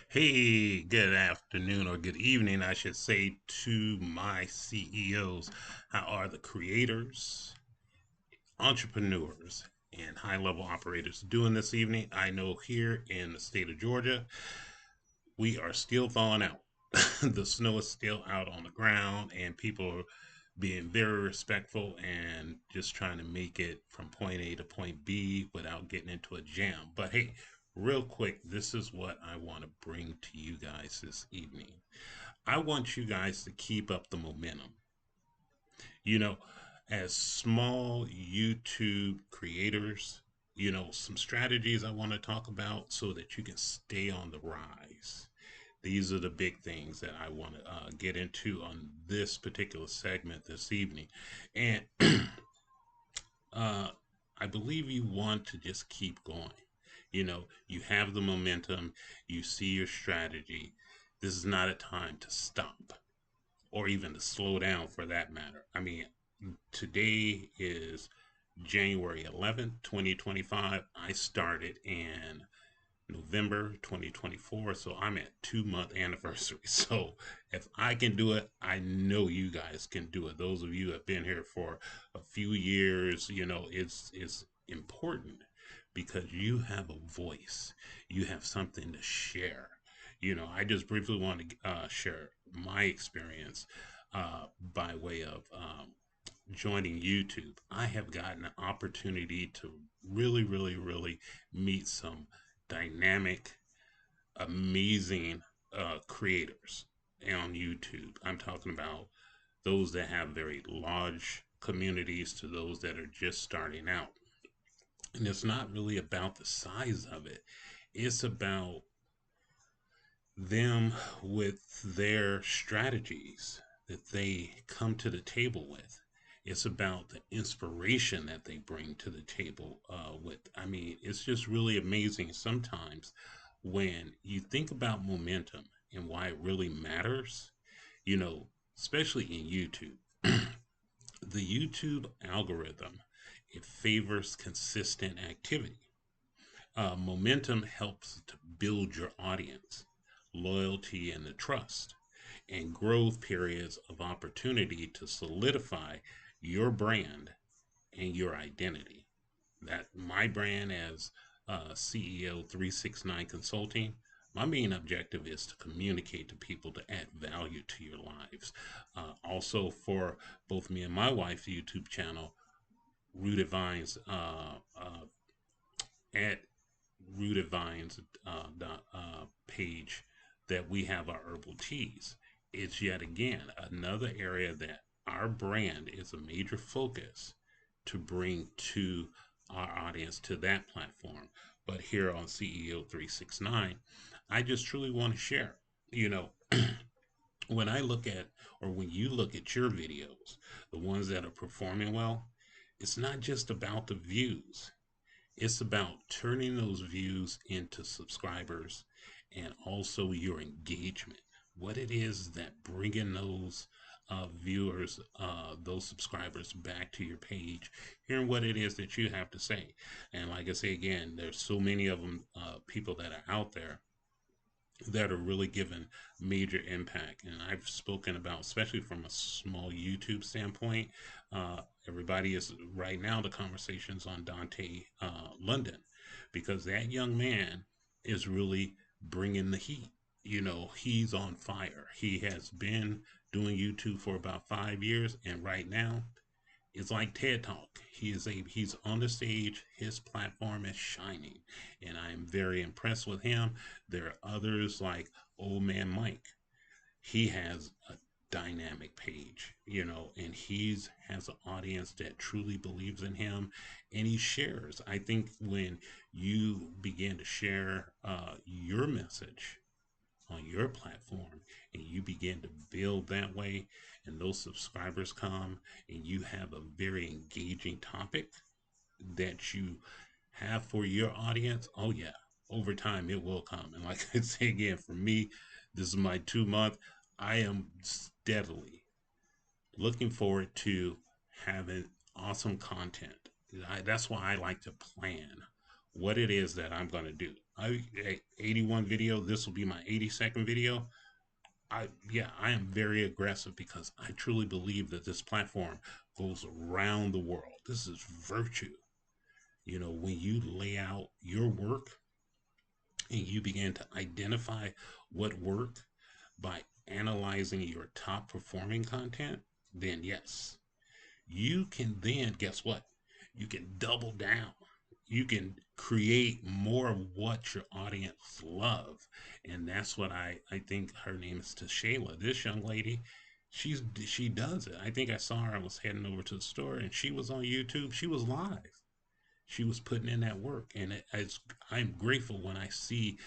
Hey, good afternoon or good evening, I should say, to my CEOs. How are the creators, entrepreneurs, and high level operators doing this evening? I know here in the state of Georgia, we are still thawing out. The snow is still out on the ground, and people are being very respectful and just trying to make it from point A to point B without getting into a jam. But hey, real quick, this is what I want to bring to you guys this evening. I want you guys to keep up the momentum. You know, as small YouTube creators, some strategies I want to talk about so that you can stay on the rise. These are the big things that I want to get into on this particular segment this evening. And uh, I believe you want to just keep going. You have the momentum, you see your strategy. This is not a time to stop or even to slow down for that matter. I mean, today is January 11th, 2025. I started in November 2024. So I'm at 2 month anniversary. So if I can do it, I know you guys can do it. Those of you who have been here for a few years, it's important because you have a voice. You have something to share. I just briefly want to share my experience by way of joining YouTube. I have gotten an opportunity to really, really, really meet some dynamic, amazing creators on YouTube. I'm talking about those that have very large communities to those that are just starting out. And it's not really about the size of it, it's about them with their strategies that they come to the table with. It's about the inspiration that they bring to the table with. I mean, it's just really amazing sometimes when you think about momentum and why it really matters, you know, especially in YouTube. The YouTube algorithm, it favors consistent activity. Momentum helps to build your audience, loyalty, and the trust, and growth periods of opportunity to solidify your brand and your identity. That my brand as CEO 369 Consulting, my main objective is to communicate to people to add value to your lives. Also, for both me and my wife's YouTube channel, Rooted Vines, at Rooted Vines page, that we have our herbal teas. It's yet again another area that our brand is a major focus to bring to our audience to that platform. But here on CEO 369, I just truly want to share. You know, when I look at, or when you look at your videos, the ones that are performing well, it's not just about the views, it's about turning those views into subscribers and also your engagement. What it is that bringing those viewers, those subscribers back to your page, hearing what it is that you have to say. And like I say again, there's so many of them, people that are out there that are really giving major impact. And I've spoken about, especially from a small YouTube standpoint, everybody is right now, the conversations on Dante London, because that young man is really bringing the heat. He's on fire. He has been doing YouTube for about 5 years, and right now it's like TED Talk. He's on the stage. His platform is shining, and I'm very impressed with him. There are others like Old Man Mike. He has a dynamic page, and he's has an audience that truly believes in him, and he shares. I think when you begin to share your message on your platform and you begin to build that way, and those subscribers come and you have a very engaging topic that you have for your audience, oh yeah, over time it will come. And like I say again, for me, this is my 2 month. I am steadily looking forward to having awesome content. That's why I like to plan what it is that I'm going to do. I 81 video. This will be my 82nd video. I am very aggressive because I truly believe that this platform goes around the world. This is virtue. You know, when you lay out your work and you begin to identify what worked by analyzing your top performing content, then yes, you can then, guess what? You can double down. You can create more of what your audience love. And that's what I think her name is Tashayla. This young lady, she does it. I think I saw her. I was heading over to the store and she was on YouTube. She was live. She was putting in that work. And I'm grateful when I see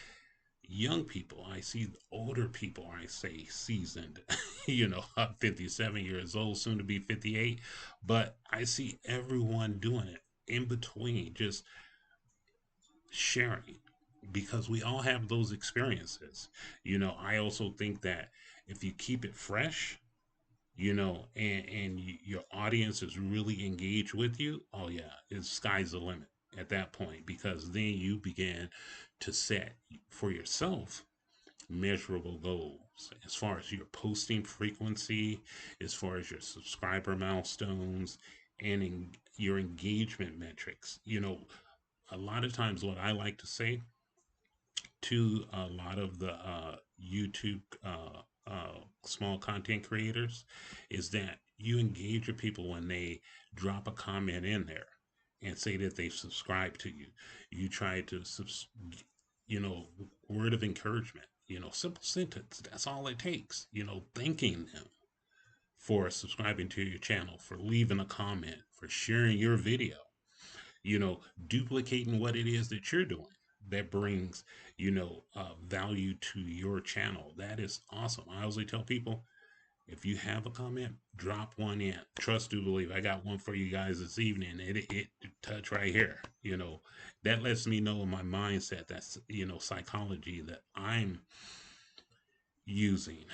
young people, I see older people, I say seasoned. You know, I'm 57 years old, soon to be 58, but I see everyone doing it in between, just sharing because we all have those experiences. You know, I also think that if you keep it fresh, you know, your audience is really engaged with you, oh yeah, it's sky's the limit at that point because then you begin to set for yourself measurable goals as far as your posting frequency, as far as your subscriber milestones, and your engagement metrics. You know, a lot of times, what I like to say to a lot of the YouTube small content creators is that you engage with people when they drop a comment in there and say that they've subscribed to you. You try to, you know, word of encouragement, you know, simple sentence. That's all it takes, you know, thanking them for subscribing to your channel, for leaving a comment, for sharing your video, you know, duplicating what it is that you're doing that brings, you know, value to your channel. That is awesome. I always tell people if you have a comment, drop one in. Trust, do believe. I got one for you guys this evening. It touch right here. You know, that lets me know in my mindset that's, you know, psychology that I'm using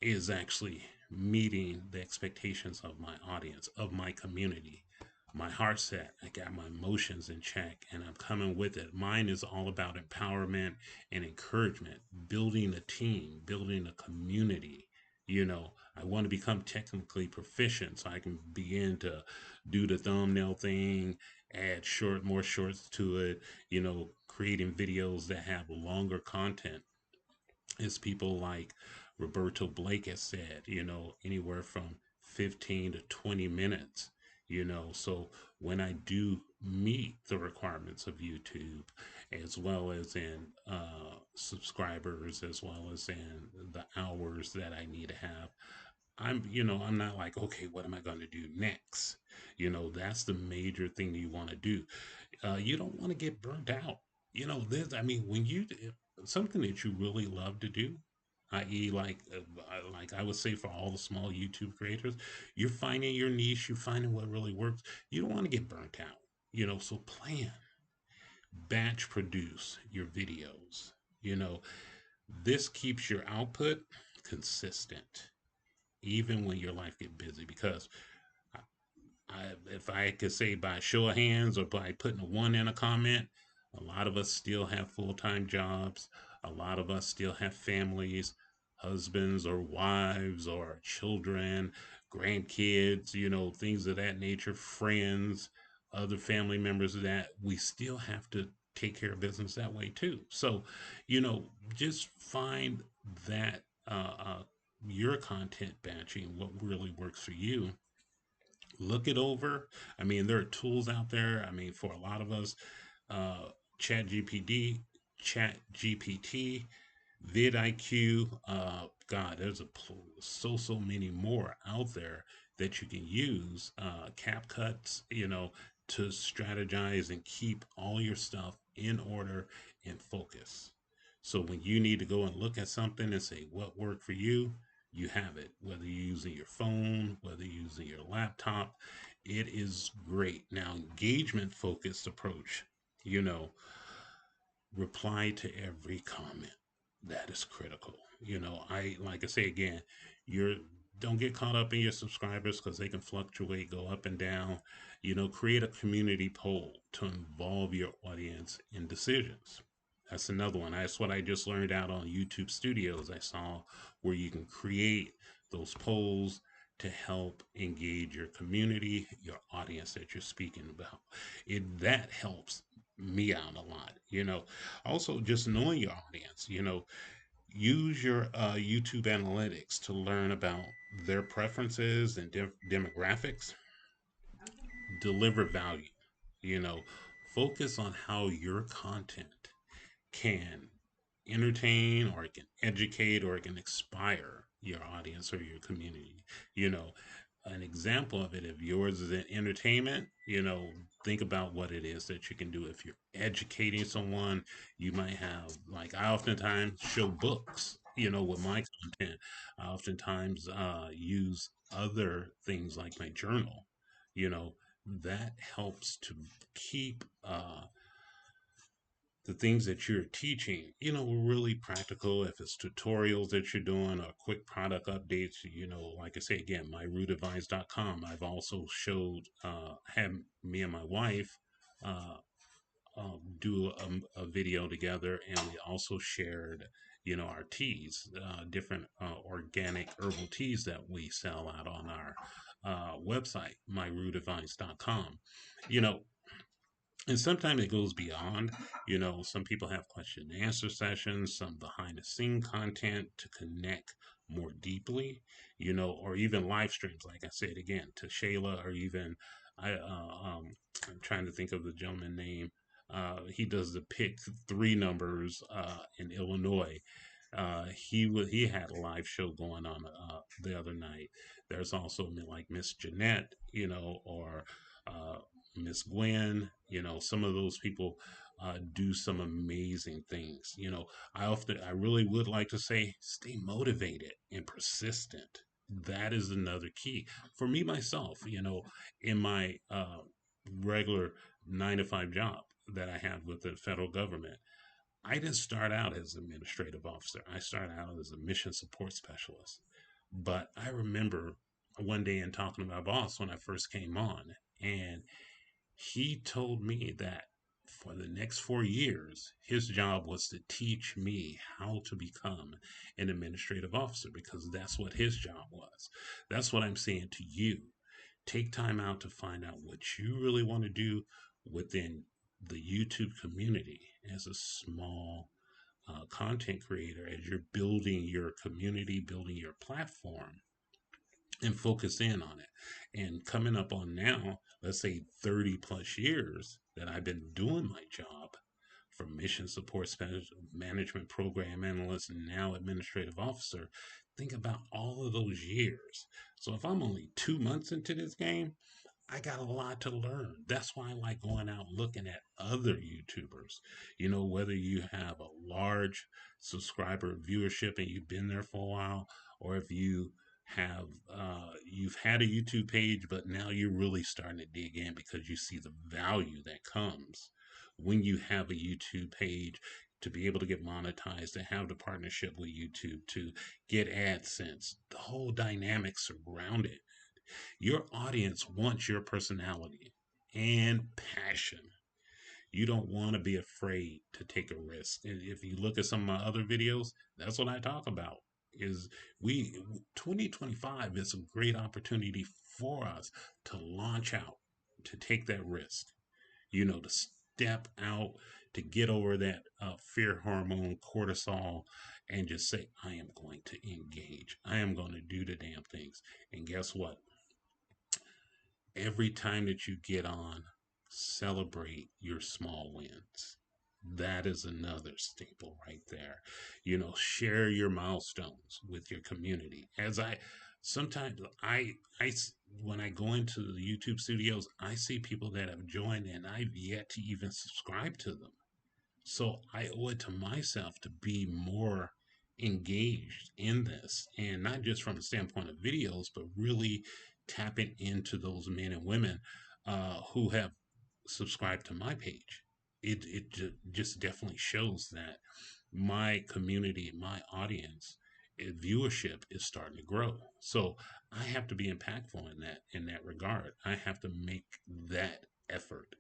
is actually meeting the expectations of my audience, of my community. My heart set, I got my emotions in check, and I'm coming with it. Mine is all about empowerment and encouragement, building a team, building a community. You know, I want to become technically proficient so I can begin to do the thumbnail thing, add more shorts to it, you know, creating videos that have longer content as people like Roberto Blake has said, you know, anywhere from 15 to 20 minutes, you know. So when I do meet the requirements of YouTube, as well as in subscribers, as well as in the hours that I need to have, you know, I'm not like, okay, what am I going to do next? You know, that's the major thing that you want to do. You don't want to get burnt out. You know, I mean, when something that you really love to do, i.e., like I would say for all the small YouTube creators, you're finding your niche, you're finding what really works. You don't want to get burnt out. You know, so plan, batch produce your videos. You know, this keeps your output consistent, even when your life get busy. Because if I could say by show of hands or by putting a one in a comment, a lot of us still have full time jobs. A lot of us still have families, husbands or wives or children, grandkids, you know, things of that nature, friends, other family members that we still have to take care of business that way too. So, you know, just find that your content batching, what really works for you, look it over. I mean, there are tools out there. I mean, for a lot of us, uh, Chat GPD, Chat GPT, vidIQ. God, there's so many more out there that you can use. CapCuts, you know, to strategize and keep all your stuff in order and focus. So when you need to go and look at something and say what worked for you, you have it. Whether you're using your phone, whether you're using your laptop, it is great. Now, engagement focused approach, you know, reply to every comment. That is critical. You know, like I say again, you're don't get caught up in your subscribers because they can fluctuate, go up and down. You know, create a community poll to involve your audience in decisions. That's another one. That's what I just learned out on YouTube Studios. I saw where you can create those polls to help engage your community, your audience that you're speaking about. It that helps me out a lot. Also just knowing your audience. Use your YouTube analytics to learn about their preferences and demographics. Deliver value. You know, Focus on how your content can entertain or it can educate or it can inspire your audience or your community. You know, an example of it, if yours is in entertainment, think about what it is that you can do. If you're educating someone, you might have, like, I oftentimes show books, with my content. I oftentimes use other things like my journal, you know, that helps to keep the things that you're teaching, really practical. If it's tutorials that you're doing or quick product updates, like I say again, myrootadvice.com. I've also had me and my wife uh, do a video together, and we also shared, our teas, different organic herbal teas that we sell out on our website, myrootadvice.com. You know, and sometimes it goes beyond. Some people have question and answer sessions, some behind the scene content to connect more deeply, or even live streams, like I said again, to Shayla, or even I'm trying to think of the gentleman name. He does the pick three numbers in Illinois. He had a live show going on the other night. There's also like Miss Jeanette, or uh, Miss Gwen. Some of those people do some amazing things. I really would like to say, stay motivated and persistent. That is another key for me myself. In my regular 9 to 5 job that I have with the federal government, I didn't start out as an administrative officer. I started out as a mission support specialist. But I remember one day in talking to my boss when I first came on, and he told me that for the next 4 years, his job was to teach me how to become an administrative officer because that's what his job was. That's what I'm saying to you. Take time out to find out what you really want to do within the YouTube community as a small content creator, as you're building your community, building your platform, and focus in on it. And coming up on now, let's say 30 plus years that I've been doing my job, from mission support management program analyst and now administrative officer, think about all of those years. So if I'm only 2 months into this game, I got a lot to learn. That's why I like going out looking at other YouTubers. Whether you have a large subscriber viewership and you've been there for a while, or if you've had a YouTube page, but now you're really starting to dig in because you see the value that comes when you have a YouTube page, to be able to get monetized, to have the partnership with YouTube, to get AdSense, the whole dynamics around it. Your audience wants your personality and passion. You don't want to be afraid to take a risk. And if you look at some of my other videos, that's what I talk about. Is we 2025 is a great opportunity for us to launch out, to take that risk, to step out, to get over that fear hormone, cortisol, and just say, I am going to engage. I am going to do the damn things. And guess what? Every time that you get on, celebrate your small wins. That is another staple right there. Share your milestones with your community. As I sometimes when I go into the YouTube studios, I see people that have joined and I've yet to even subscribe to them. So I owe it to myself to be more engaged in this, and not just from the standpoint of videos, but really tapping into those men and women who have subscribed to my page. Just definitely shows that my community, my audience, viewership is starting to grow. So I have to be impactful in that regard. I have to make that effort,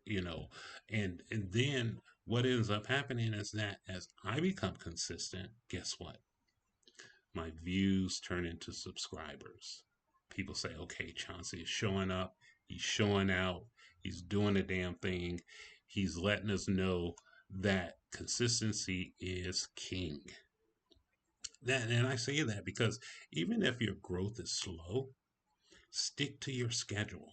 and then What ends up happening is that as I become consistent, guess what? My views turn into subscribers. People say, okay, Chauncey is showing up, he's showing out, he's doing the damn thing, he's letting us know that consistency is king. That, and I say that because even if your growth is slow, stick to your schedule.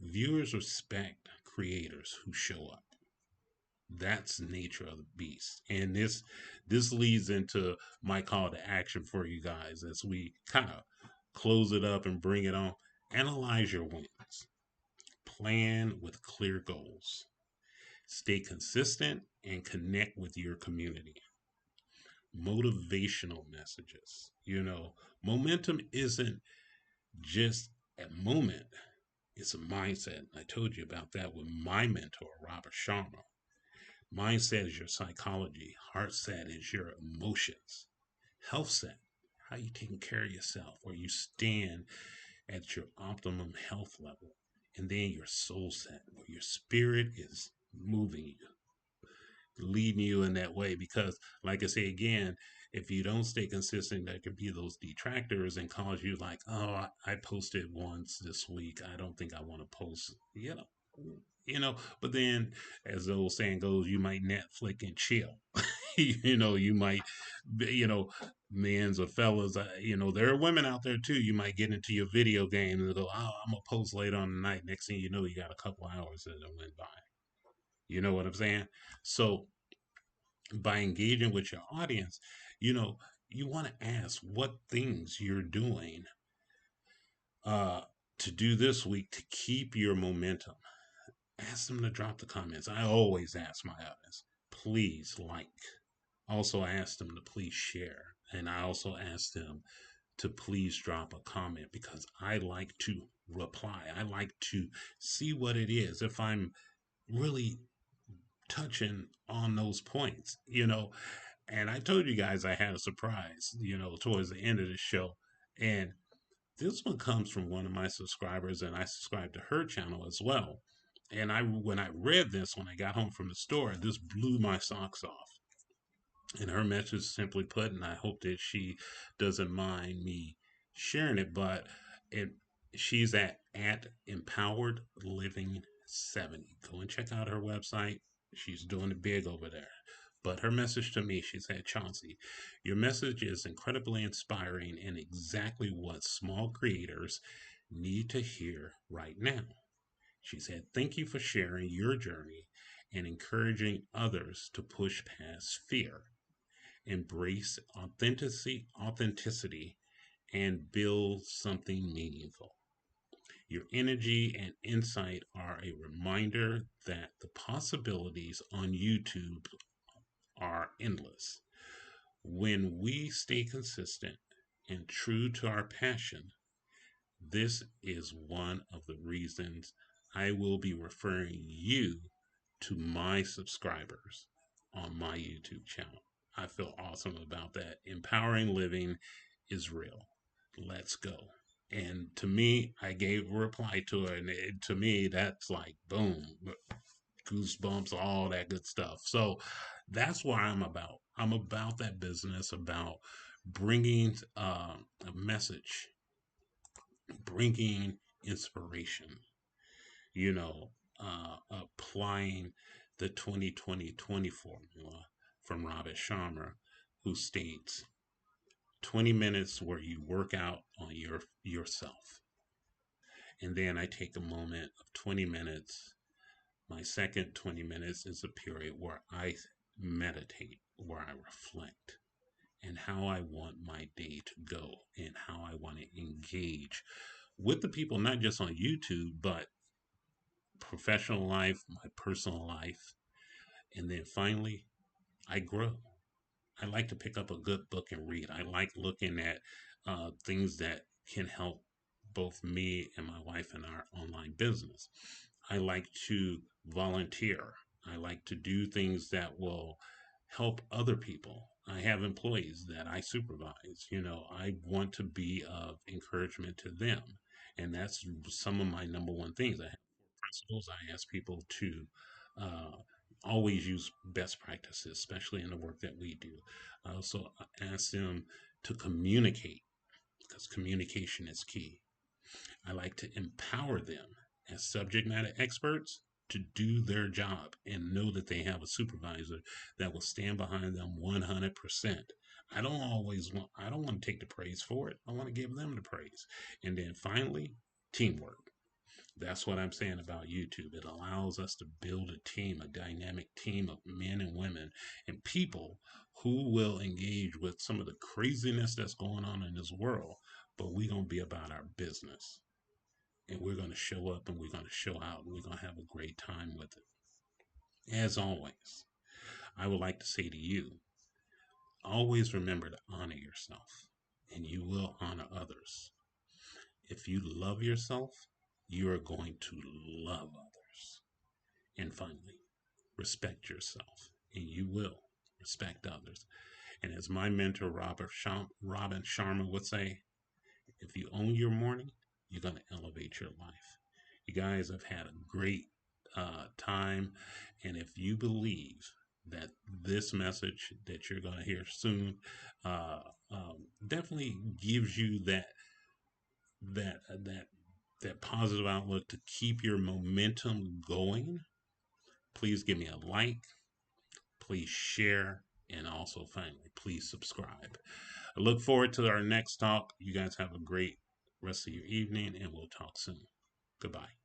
Viewers respect creators who show up. That's the nature of the beast. And this leads into my call to action for you guys as we kind of close it up and bring it on. Analyze your wins. Plan with clear goals. Stay consistent and connect with your community. Motivational messages. Momentum isn't just a moment, it's a mindset. I told you about that with my mentor, Robert Sharma. Mindset is your psychology. Heart set is your emotions. Health set, how you taking care of yourself, where you stand at your optimum health level. And then your soul set, where your spirit is moving you, leading you in that way. Because, like I say again, if you don't stay consistent, there could be those detractors and cause you like, oh, I posted once this week. I don't think I want to post. But then, as the old saying goes, you might Netflix and chill. You might, you know, men's or fellas, there are women out there too. You might get into your video game and go, oh, I'm gonna post later on the night. Next thing you know, you got a couple hours that went by. You know what I'm saying? So by engaging with your audience, you know, you want to ask what things you're doing uh, to do this week to keep your momentum. Ask them to drop the comments. I always ask my audience, please like. Also, I ask them to please share. And I also ask them to please drop a comment because I like to reply. I like to see what it is. If I'm really touching on those points. And I told you guys I had a surprise, towards the end of the show. And this one comes from one of my subscribers, and I subscribe to her channel as well. And when I read this, when I got home from the store, this blew my socks off. And her message simply put, and I hope that she doesn't mind me sharing it, but it she's at Empowered Living 70. Go and check out her website. She's doing it big over there. But her message to me, she said, Chauncey, your message is incredibly inspiring and exactly what small creators need to hear right now. She said, thank you for sharing your journey and encouraging others to push past fear, embrace authenticity, and build something meaningful. Your energy and insight are a reminder that the possibilities on YouTube are endless. When we stay consistent and true to our passion, this is one of the reasons I will be referring you to my subscribers on my YouTube channel. I feel awesome about that. Empowering living is real. Let's go. And to me, I gave a reply to her, and to me, that's like boom, goosebumps, all that good stuff. So that's what I'm about. I'm about that business, about bringing a message, bringing inspiration, you know, applying the 2020 formula from Robert Sharma, who states 20 minutes where you work out on yourself. And then I take a moment of 20 minutes. My second 20 minutes is a period where I meditate, where I reflect, and how I want my day to go, and how I want to engage with the people, not just on YouTube, but professional life, my personal life. And then finally, I grow. I like to pick up a good book and read. I like looking at things that can help both me and my wife in our online business. I like to volunteer. I like to do things that will help other people. I have employees that I supervise. I want to be of encouragement to them. And that's some of my number one things. I have principles. I ask people to uh, always use best practices, especially in the work that we do. I also ask them to communicate because communication is key. I like to empower them as subject matter experts to do their job and know that they have a supervisor that will stand behind them 100%. I don't want to take the praise for it. I want to give them the praise. And then finally, teamwork. That's what I'm saying about YouTube. It allows us to build a team, a dynamic team of men and women and people who will engage with some of the craziness that's going on in this world, but we're going to be about our business and we're going to show up and we're going to show out and we're going to have a great time with it. As always, I would like to say to you, always remember to honor yourself and you will honor others. If you love yourself, you are going to love others. And finally, respect yourself and you will respect others. And as my mentor, Robin Sharma, would say, if you own your morning, you're going to elevate your life. You guys have had a great time. And if you believe that this message that you're going to hear soon uh, definitely gives you that that positive outlook to keep your momentum going, please give me a like, please share, and also finally, please subscribe. I look forward to our next talk. You guys have a great rest of your evening, and we'll talk soon. Goodbye.